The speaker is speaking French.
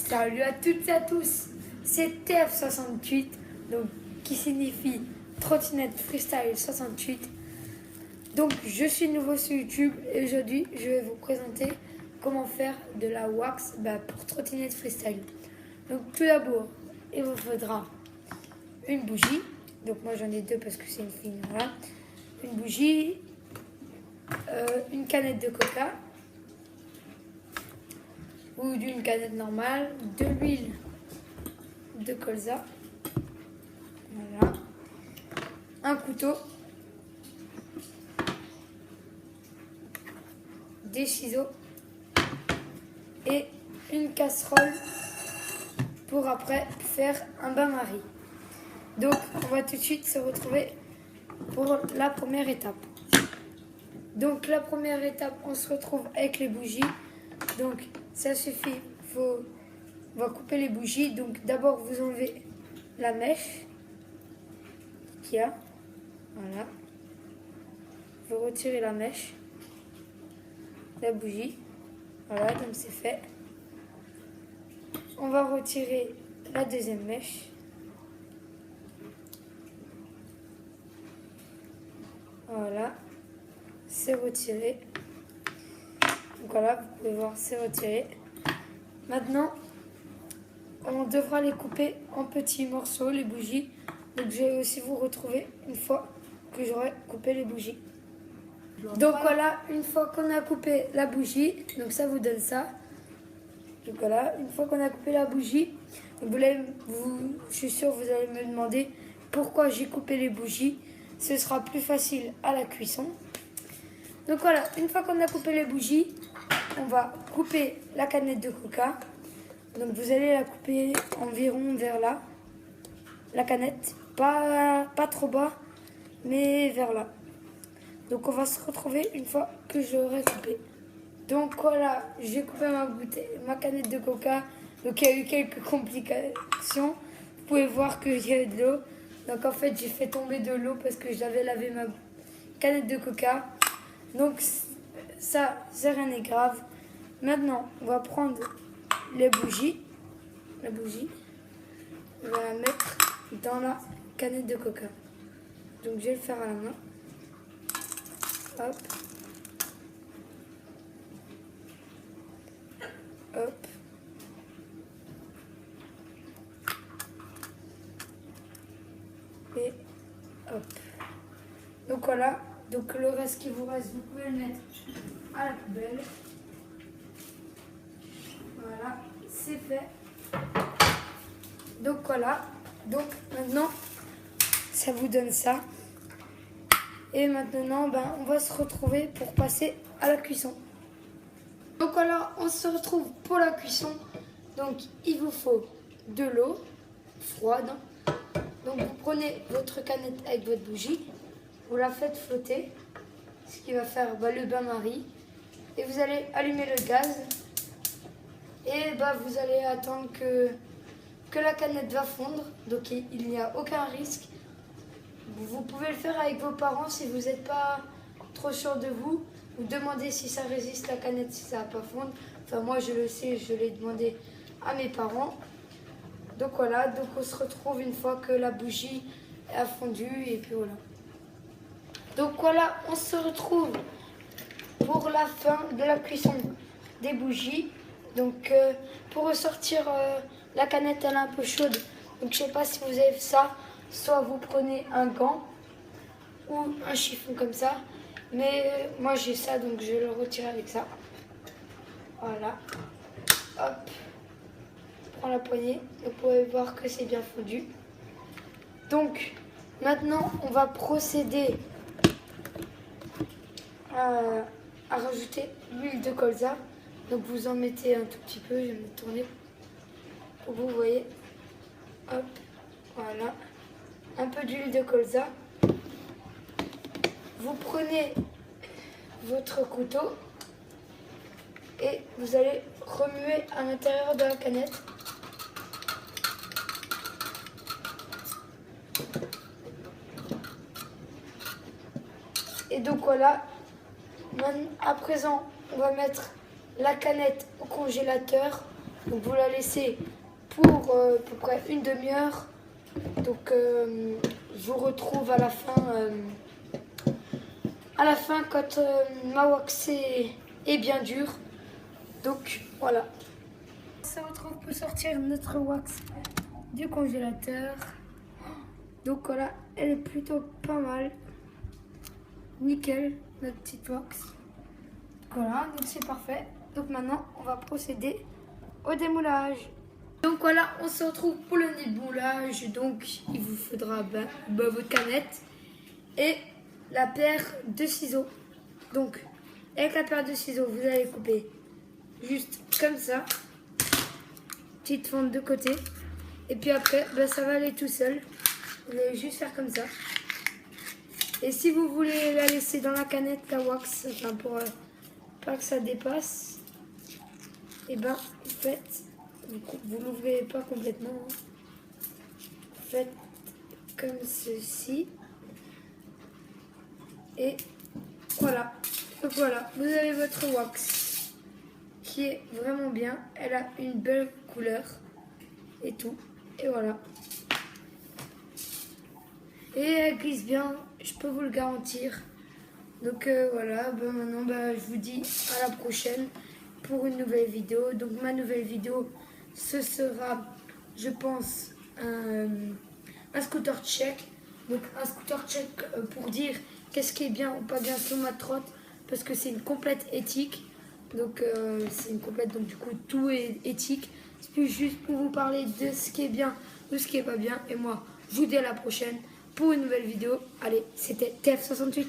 Salut à toutes et à tous, c'est TF68, donc qui signifie Trottinette Freestyle 68. Donc je suis nouveau sur YouTube et aujourd'hui je vais vous présenter comment faire de la wax pour Trottinette Freestyle. Donc tout d'abord, il vous faudra une bougie, donc moi j'en ai deux parce que c'est une fille, voilà. Une bougie, une canette de coca ou d'une canette normale, de l'huile de colza, voilà, un couteau, des ciseaux et une casserole pour après faire un bain-marie. Donc on va tout de suite se retrouver pour la première étape. Donc la première étape, on se retrouve avec les bougies. Donc ça suffit, on va couper les bougies. Donc d'abord vous enlevez la mèche qu'il y a, voilà. Vous retirez la mèche, la bougie, voilà, donc c'est fait. On va retirer la deuxième mèche. Voilà, c'est retiré. Donc voilà, vous pouvez voir, c'est retiré. Maintenant, on devra les couper en petits morceaux, les bougies. Donc je vais aussi vous retrouver une fois que j'aurai coupé les bougies. Donc voilà, une fois qu'on a coupé la bougie, donc ça vous donne ça. Donc voilà, une fois qu'on a coupé la bougie, je suis sûre que vous allez me demander pourquoi j'ai coupé les bougies. Ce sera plus facile à la cuisson. Donc voilà, une fois qu'on a coupé les bougies, on va couper la canette de coca. Donc vous allez la couper environ vers là, la canette, pas trop bas, mais vers là. Donc on va se retrouver une fois que j'aurai coupé. Donc voilà, j'ai coupé ma canette de coca. Donc il y a eu quelques complications. Vous pouvez voir qu'il y a eu de l'eau. Donc en fait j'ai fait tomber de l'eau parce que j'avais lavé ma canette de coca. Donc ça, rien n'est grave. Maintenant, on va prendre les bougies. La bougie, on va la mettre dans la canette de coca. Donc je vais le faire à la main. Hop. Hop. Et hop. Donc voilà. Donc le reste qui vous reste, vous pouvez le mettre à la poubelle. Voilà, c'est fait. Donc voilà. Donc maintenant, ça vous donne ça. Et maintenant, on va se retrouver pour passer à la cuisson. Donc voilà, on se retrouve pour la cuisson. Donc il vous faut de l'eau froide. Donc vous prenez votre canette avec votre bougie, vous la faites flotter, ce qui va faire le bain-marie. Et vous allez allumer le gaz. Et vous allez attendre que la canette va fondre. Donc il n'y a aucun risque. Vous pouvez le faire avec vos parents si vous n'êtes pas trop sûr de vous. Vous demandez si ça résiste la canette, si ça ne va pas fondre. Enfin moi je le sais, je l'ai demandé à mes parents. Donc voilà, donc on se retrouve une fois que la bougie a fondu et puis voilà. Donc voilà, on se retrouve pour la fin de la cuisson des bougies. Donc pour ressortir la canette, elle est un peu chaude. Donc je ne sais pas si vous avez ça. Soit vous prenez un gant ou un chiffon comme ça. Mais moi j'ai ça, donc je vais le retirer avec ça. Voilà. Hop. Je prends la poignée. Vous pouvez voir que c'est bien fondu. Donc maintenant on va procéder à rajouter l'huile de colza. Donc vous en mettez un tout petit peu. Je vais me tourner pour que vous voyez. Hop. Voilà. Un peu d'huile de colza. Vous prenez votre couteau et vous allez remuer à l'intérieur de la canette. Et donc voilà, à présent on va mettre la canette au congélateur Donc vous la laissez pour à peu près une demi-heure. Donc je vous retrouve à la fin. Quand ma wax est bien dure. Donc voilà. On se retrouve pour sortir notre wax du congélateur. Donc voilà, elle est plutôt pas mal. Nickel, notre petite wax. Voilà, donc c'est parfait. Donc maintenant, on va procéder au démoulage. Donc voilà, on se retrouve pour le démoulage. Donc il vous faudra votre canette et la paire de ciseaux. Donc avec la paire de ciseaux, vous allez couper juste comme ça. Petite fente de côté. Et puis après, ça va aller tout seul. Vous allez juste faire comme ça. Et si vous voulez la laisser dans la canette, la wax, enfin pour pas que ça dépasse, et vous faites, vous l'ouvrez pas complètement. Vous faites comme ceci. Et voilà. Donc voilà, vous avez votre wax qui est vraiment bien. Elle a une belle couleur et tout. Et voilà. Et elle glisse bien, je peux vous le garantir. Donc voilà, maintenant je vous dis à la prochaine pour une nouvelle vidéo. Donc ma nouvelle vidéo, ce sera, je pense, un scooter check. Donc un scooter check pour dire qu'est-ce qui est bien ou pas bien sur ma trotte. Parce que c'est une complète éthique. Donc c'est une complète, donc du coup tout est éthique. C'est juste pour vous parler de ce qui est bien, de ce qui est pas bien. Et moi, je vous dis à la prochaine pour une nouvelle vidéo. Allez, c'était TF68.